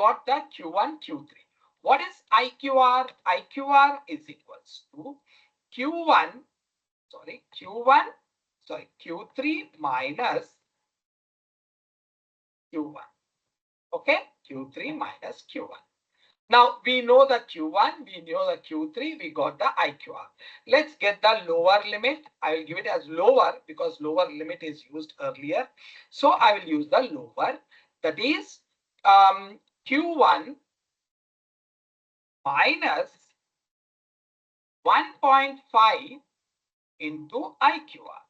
got the Q1, Q3. What is IQR? IQR is equals to Q1, Q3 minus Q1. Okay, Q3 minus Q1. Now we know the Q1, we know the Q3, we got the IQR. Let's get the lower limit. I will give it as lower because lower limit is used earlier. So I will use the lower. That is Q1 minus 1.5 into IQR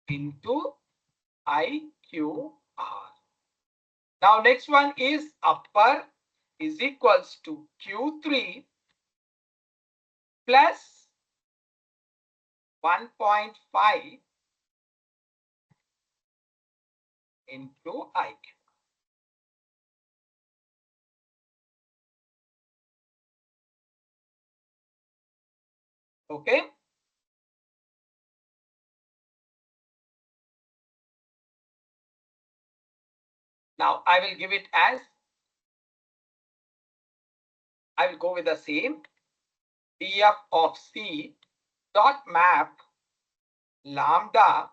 into IQR. Now next one is upper is equals to Q3 plus 1.5 into IQ. Okay. Now I will give it as, I will go with the same df of c dot map lambda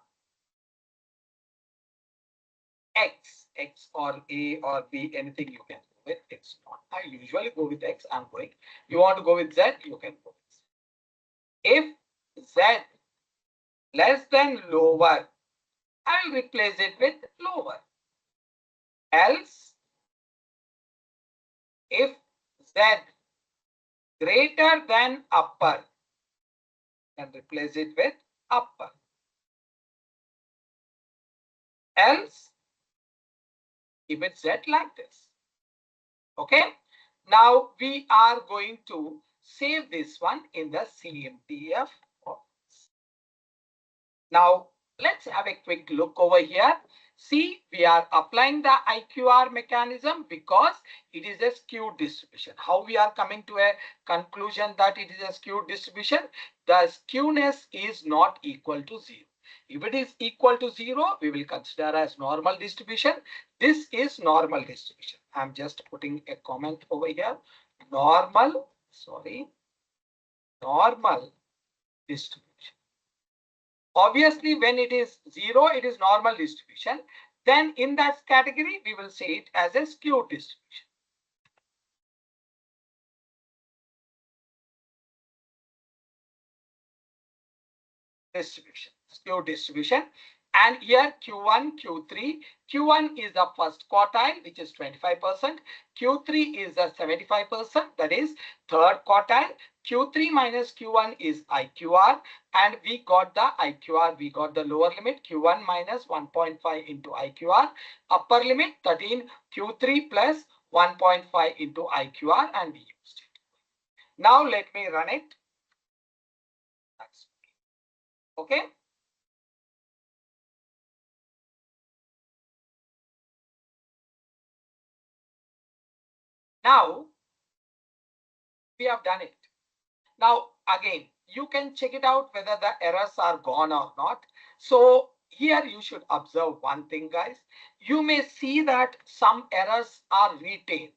x or a or b, anything you can go with. It's not. I usually go with x. I'm going. You want to go with z, you can go with z. If z less than lower, I will replace it with lower. Else, if z greater than upper, then replace it with upper. Else, keep it set like this. Okay. Now we are going to save this one in the CMDF office. Now let's have a quick look over here. See, we are applying the IQR mechanism because it is a skewed distribution. How we are coming to a conclusion that it is a skewed distribution? The skewness is not equal to 0. If it is equal to 0, we will consider as normal distribution. This is normal distribution. I'm just putting a comment over here. Normal distribution. Obviously, when it is 0, it is normal distribution. Then in that category, we will say it as a skewed distribution. Skewed distribution. And here Q1, Q3. Q1 is the first quartile, which is 25%. Q3 is the 75%, that is third quartile. Q3 minus Q1 is IQR, and we got the IQR, we got the lower limit, Q1 minus 1.5 into IQR, upper limit 13, Q3 plus 1.5 into IQR, and we used it. Now let me run it. Okay. Now we have done it. Now again, you can check it out whether the errors are gone or not. So here you should observe one thing, guys. You may see that some errors are retained.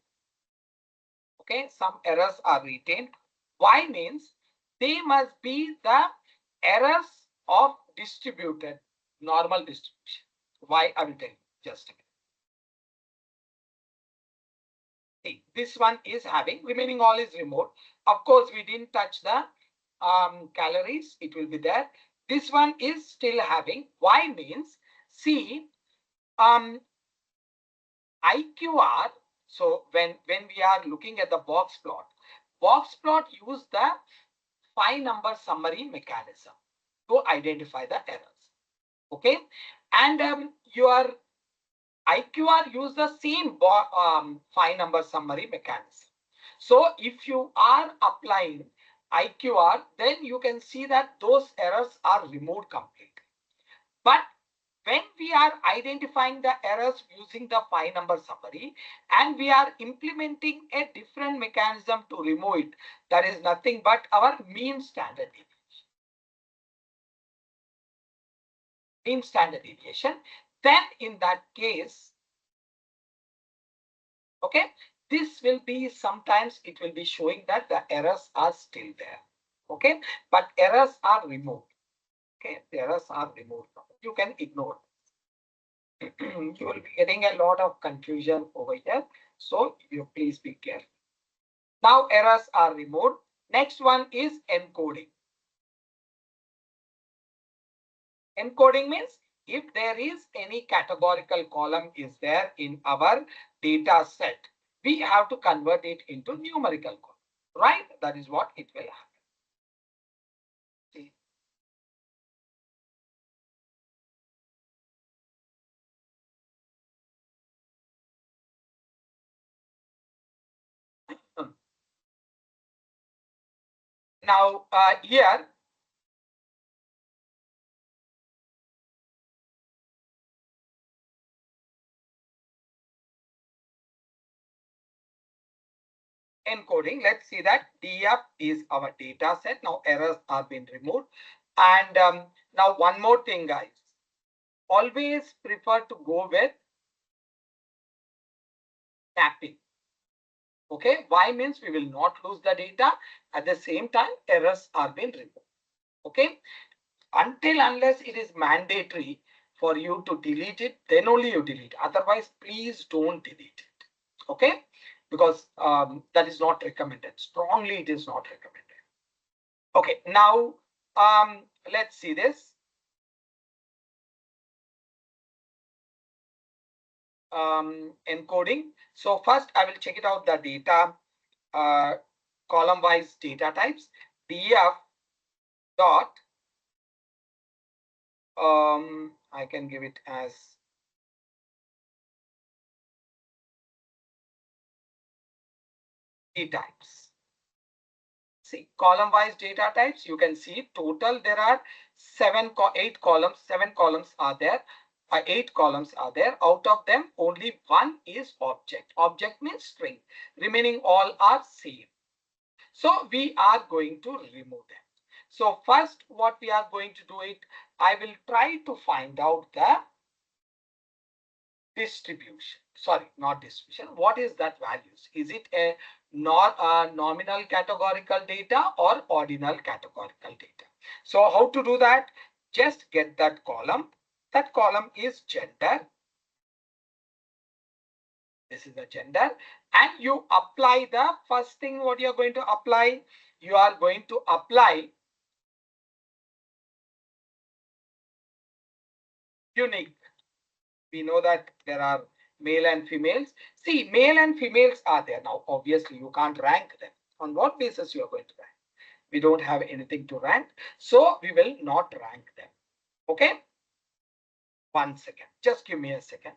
Okay, some errors are retained. Why? Means they must be the errors of distributed normal distribution. Why? I will tell you just a minute. This one is having, remaining all is remote. Of course, we didn't touch the calories. It will be there. This one is still having. Why? Means see IQR. So when we are looking at the box plot use the 5-number summary mechanism to identify the errors. Okay, and your IQR use the same 5-number summary mechanism. So if you are applying IQR, then you can see that those errors are removed completely. But when we are identifying the errors using the 5-number summary and we are implementing a different mechanism to remove it, that is nothing but our mean standard deviation. Then in that case, Okay, this will be sometimes it will be showing that the errors are still there. Okay, but errors are removed. Okay, the errors are removed. You can ignore. You will be getting a lot of confusion over here. So you please be careful. Now errors are removed. Next one is encoding. Encoding means if there is any categorical column is there in our data set, we have to convert it into numerical column, right? That is what it will happen. See. Now here encoding, let's see that DF is our data set. Now errors are being removed. And now one more thing, guys. Always prefer to go with mapping. Okay, why means we will not lose the data. At the same time, errors are being removed. Okay, until unless it is mandatory for you to delete it, then only you delete. Otherwise, please don't delete it. Okay, because that is not recommended. Strongly, it is not recommended. Okay, now let's see this. Encoding. So first I will check it out the data column wise data types. df dot I can give it as d types. See, column wise data types, you can see total there are 8 columns, 7 columns are there. 8 columns are there. Out of them, only one is object. Object means string. Remaining all are same. So we are going to remove them. So first, what we are going to do it, I will try to find out the distribution. Sorry, not distribution. What is that values? Is it a nominal categorical data or ordinal categorical data? So how to do that? Just get that column. That column is gender. This is the gender. And you apply the first thing what you are going to apply. You are going to apply unique. We know that there are male and females. See, male and females are there. Now, obviously, you can't rank them. On what basis you are going to rank? We don't have anything to rank. So we will not rank them. Okay. 1 second. Just give me a second.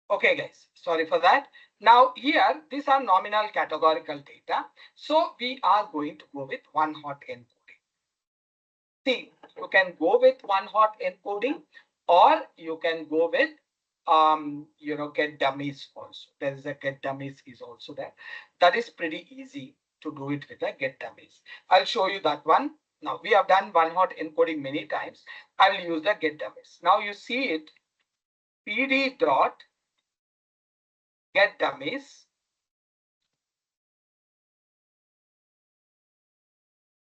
Okay, guys, sorry for that. Now here, these are nominal categorical data. So we are going to go with one hot encoding. See, you can go with one hot encoding or you can go with get dummies also. There is a get dummies is also there. That is pretty easy to do it with a get dummies. I'll show you that one. Now we have done one hot encoding many times. I will use the get dummies. Now you see it pd dot get dummies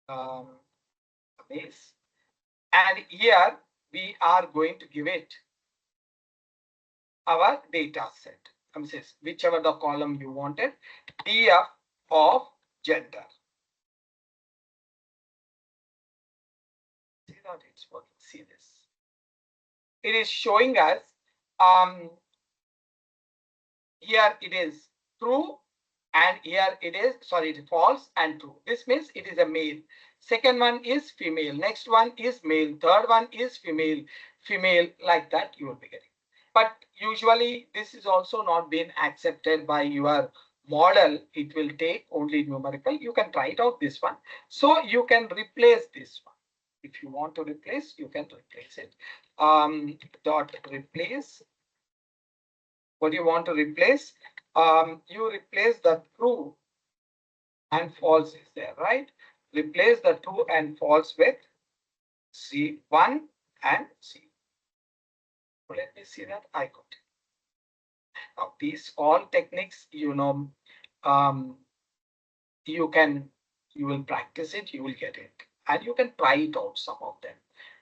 dummies, and here we are going to give it our data set. Says whichever the column you wanted, df of gender. See that it's working. See this. It is showing us here it is true And here it is, sorry, it false and true. This means it is a male. Second one is female. Next one is male. Third one is female. Female, like that you will be getting. But usually this is also not been accepted by your model. It will take only numerical. You can try it out this one. So you can replace this one. If you want to replace, you can replace it. Dot replace. What do you want to replace? You replace the true and false is there, right? Replace the true and false with C1 and C. Let me see that I got it. Now these all techniques, um, you will practice it, you will get it, and you can try it out some of them.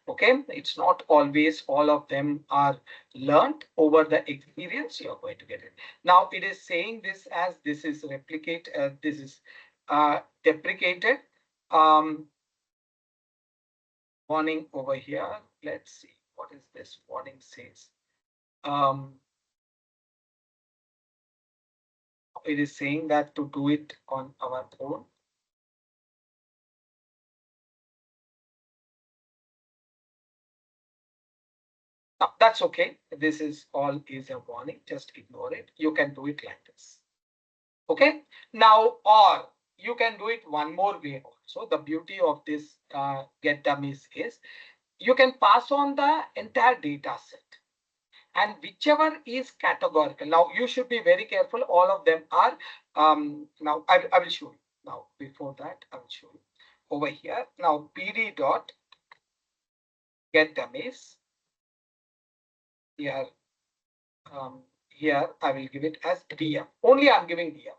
Okay, it's not always all of them are learned over the experience. You are going to get it. Now it is saying this as this is replicate, this is deprecated. Warning over here. Let's see what is this warning says. It is saying that to do it on our own. No, that's okay. This is all is a warning. Just ignore it. You can do it like this. Okay. Now, or you can do it one more way also. The beauty of this get dummies is you can pass on the entire data set. And whichever is categorical. Now you should be very careful. All of them are. Now I will show you. Now before that I will show you over here. Now pd dot get dummies. Here here I will give it as dm. Only I'm giving dm.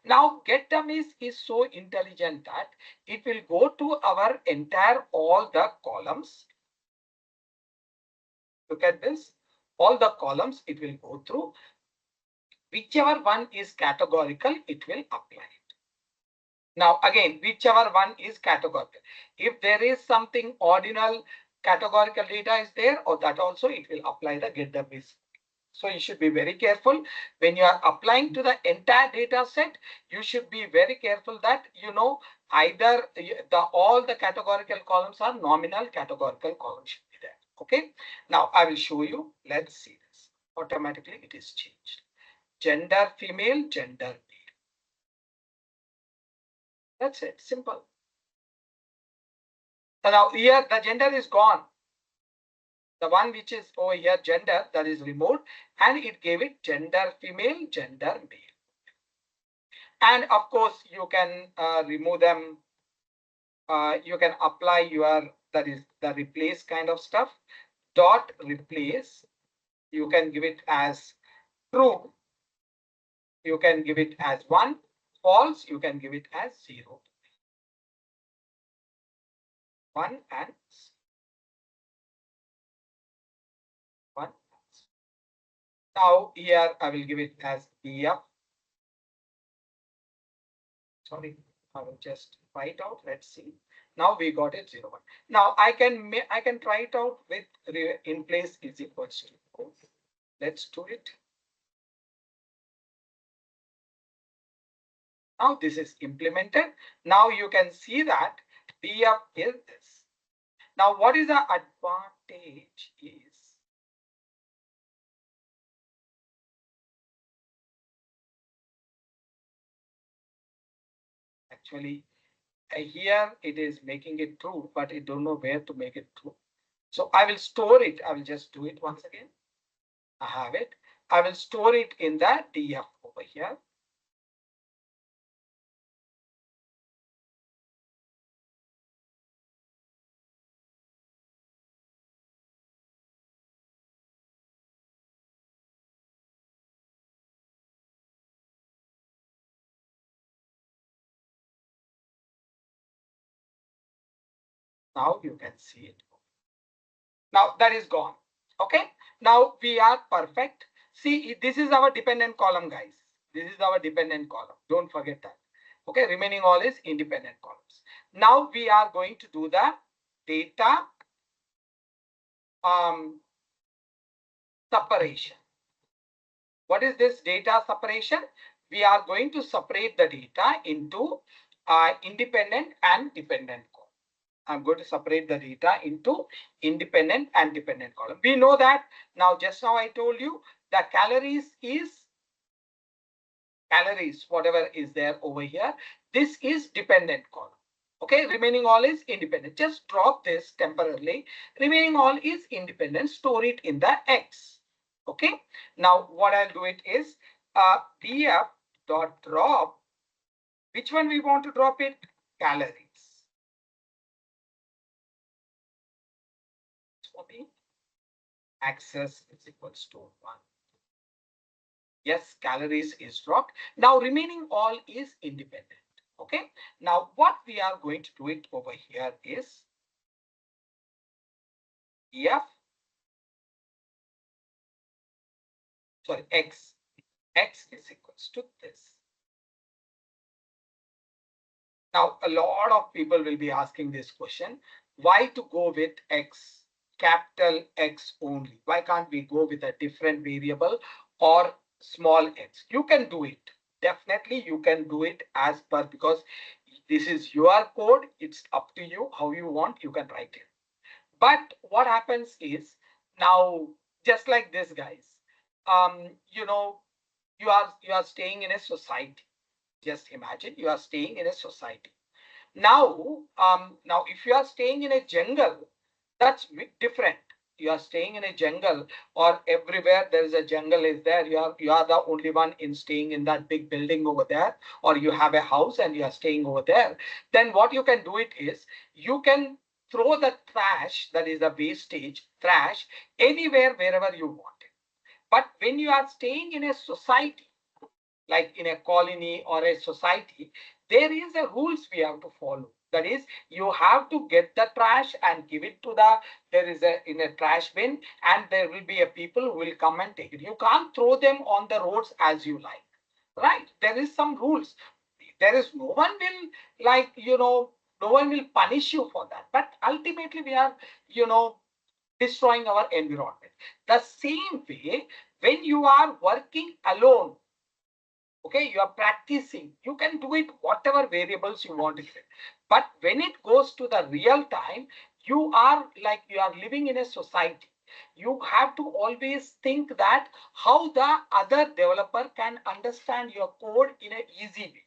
Now get dummies is so intelligent that it will go to our entire all the columns. Look at this. All the columns it will go through. Whichever one is categorical, it will apply it. Now, again, whichever one is categorical. If there is something ordinal categorical data is there, or that also it will apply the get dummies. So you should be very careful when you are applying to the entire data set. You should be very careful that either all the categorical columns are nominal, categorical columns should be there. Okay. Now I will show you. Let's see this. Automatically it is changed. Gender female, gender male. That's it. Simple. So now here the gender is gone. The one which is over here gender, that is removed, and it gave it gender female, gender male. And of course you can remove them. You can apply your, that is the replace kind of stuff. Dot replace. You can give it as true. You can give it as 1. False. You can give it as 0. 1 and 1. Now here I will give it as df. Sorry, I will just write out. Let's see. Now we got it 0, 1. Now I can try it out with in place is equals to. Let's do it. Now this is implemented. Now you can see that df is this. Now what is the advantage is actually here it is making it true, but I don't know where to make it true. So I will store it. I will just do it once again. I have it. I will store it in the df over here. Now you can see it. Now that is gone. Okay. Now we are perfect. See, this is our dependent column, guys. This is our dependent column. Don't forget that. Okay. Remaining all is independent columns. Now we are going to do the data separation. What is this data separation? we are going to separate the data into independent and dependent column. I'm going to separate the data into independent and dependent column. We know that now, just now I told you the calories, whatever is there over here, this is dependent column. Okay, remaining all is independent. Just drop this temporarily. Remaining all is independent. Store it in the X. Okay, now what I'll do it is df dot drop. Which one we want to drop it? Calories. For me, access is equals to 1. Yes, calories is dropped. Now remaining all is independent. Okay. Now what we are going to do it over here is X is equals to this. Now a lot of people will be asking this question, why to go with X, capital X only? Why can't we go with a different variable or small x? You can do it. Definitely you can do it as per, because this is your code. It's up to you how you want, you can write it. But what happens is, now just like this, guys, you know, you are staying in a society. Just imagine you are staying in a society. Now if you are staying in a jungle, that's different. You are staying in a jungle, or everywhere there is a jungle is there. You are the only one in staying in that big building over there, or you have a house and you are staying over there. Then what you can do it is, you can throw the trash, that is the wastage trash, anywhere wherever you want it. But when you are staying in a society, like in a colony or a society, there is a rules we have to follow. That is, you have to get the trash and give it to there is in a trash bin, and there will be a people who will come and take it. You can't throw them on the roads as you like, right? There is some rules. There is no one will, like, no one will punish you for that. But ultimately we are, destroying our environment. The same way, when you are working alone, okay, you are practicing, you can do it whatever variables you want to get. But when it goes to the real time, you are living in a society. You have to always think that how the other developer can understand your code in an easy way.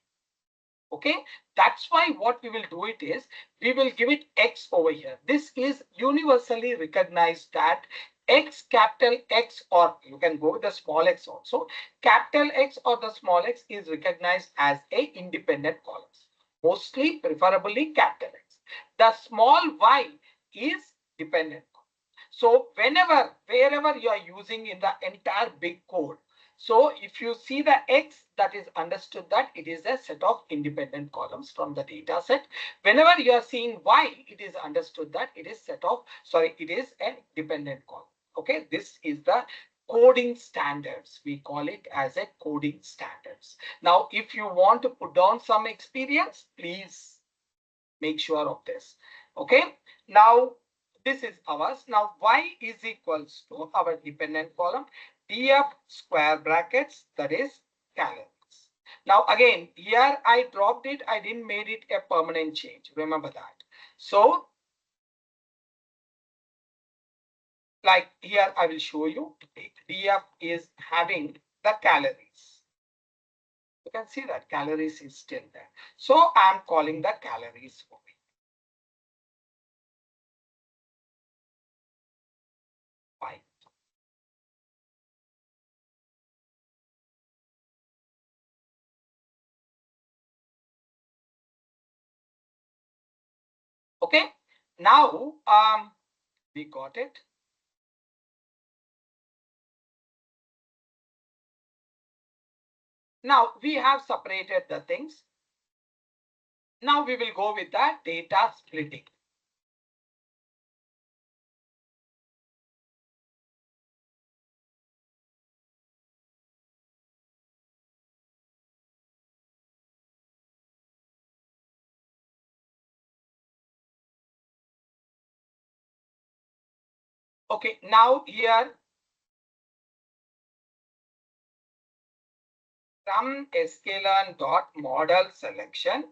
Okay, that's why what we will do it is, we will give it X over here. This is universally recognized that X, capital X, or you can go with the small x also, capital X or the small x is recognized as a independent columns, mostly preferably capital X. The small y is dependent. So wherever you are using in the entire big code, so if you see the X, that is understood that it is a set of independent columns from the data set. Whenever you are seeing Y, it is understood that it is it is a dependent column. Okay, this is the coding standards. We call it as a coding standards. Now, if you want to put down some experience, please make sure of this. Okay, now this is ours. Now y is equals to our dependent column, df square brackets, that is calories. Now again, here I dropped it, I didn't made it a permanent change, remember that. So like here I will show you, df is having the calories. You can see that calories is still there. So I'm calling the calories over here. Y. Okay, now we got it. Now we have separated the things. Now we will go with the data splitting. Okay, now here from sklearn dot model selection.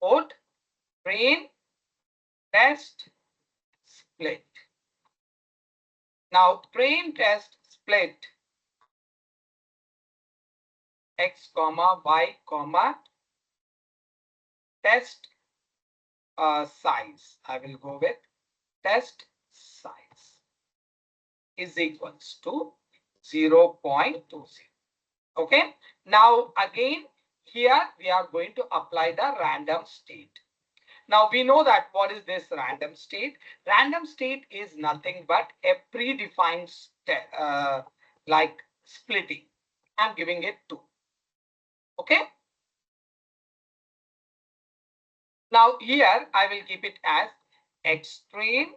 Put train test split. Now train test split x comma y comma test size. I will go with test size is equals to 0.20. Okay. Now again here we are going to apply the random state. Now we know that what is this random state? Random state is nothing but a predefined like splitting. I'm giving it 2. Okay. Now here I will keep it as x train,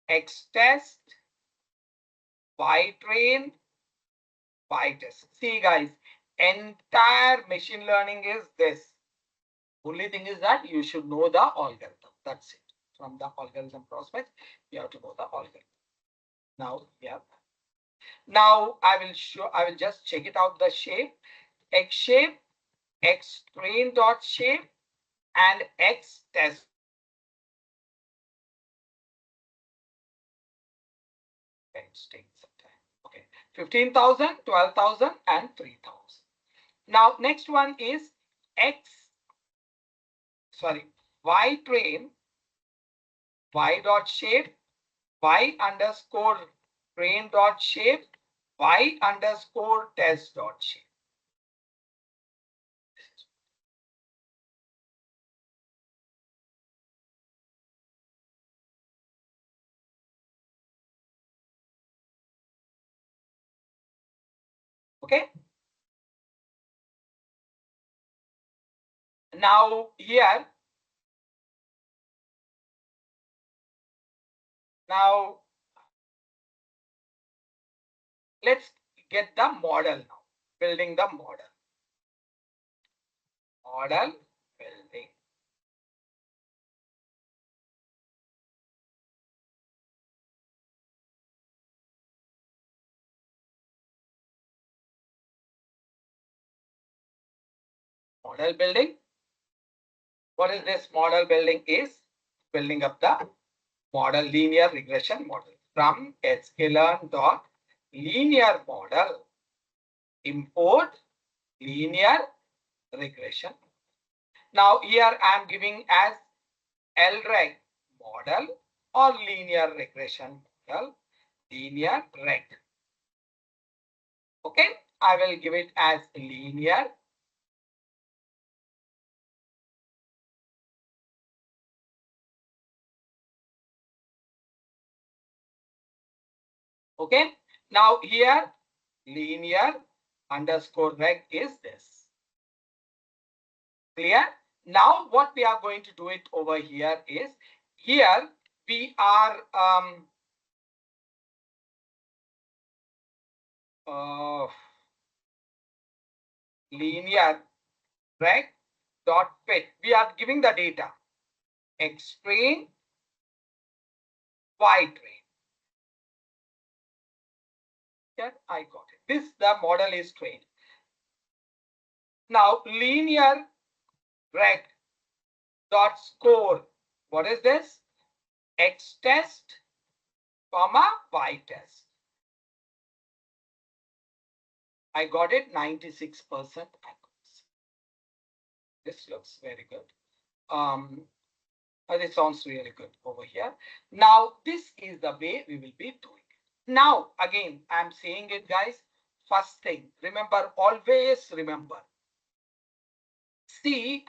x test, y train, y test. See guys, entire machine learning is this. Only thing is that you should know the algorithm. That's it. From the algorithm prospect, you have to know the algorithm. Now, yeah. Now I will just check it out the shape. X shape, X train dot shape, and X test. Okay. 15,000, 12,000, and 3,000. Now next one is Y train, Y dot shape, Y underscore train dot shape, Y underscore test dot shape. Okay. Now here, now let's get the model now. Building the model. Model building. Model building. What is this model building is? Building up the model linear regression model from sklearn dot linear model. Import linear regression. Now here I am giving as LREG model or linear regression model, linear reg. Okay, I will give it as linear. Okay, now here linear underscore reg is this. Clear? Now what we are going to do it over here is, here we are linear reg dot fit. We are giving the data x train, y train. Here I got it. This the model is trained. Now linear reg dot score. What is this? X test, comma y test. I got it 96% accuracy. This looks very good. This sounds really good over here. Now this is the way we will be doing it. Now again I'm saying it guys. First thing, remember, always remember. See,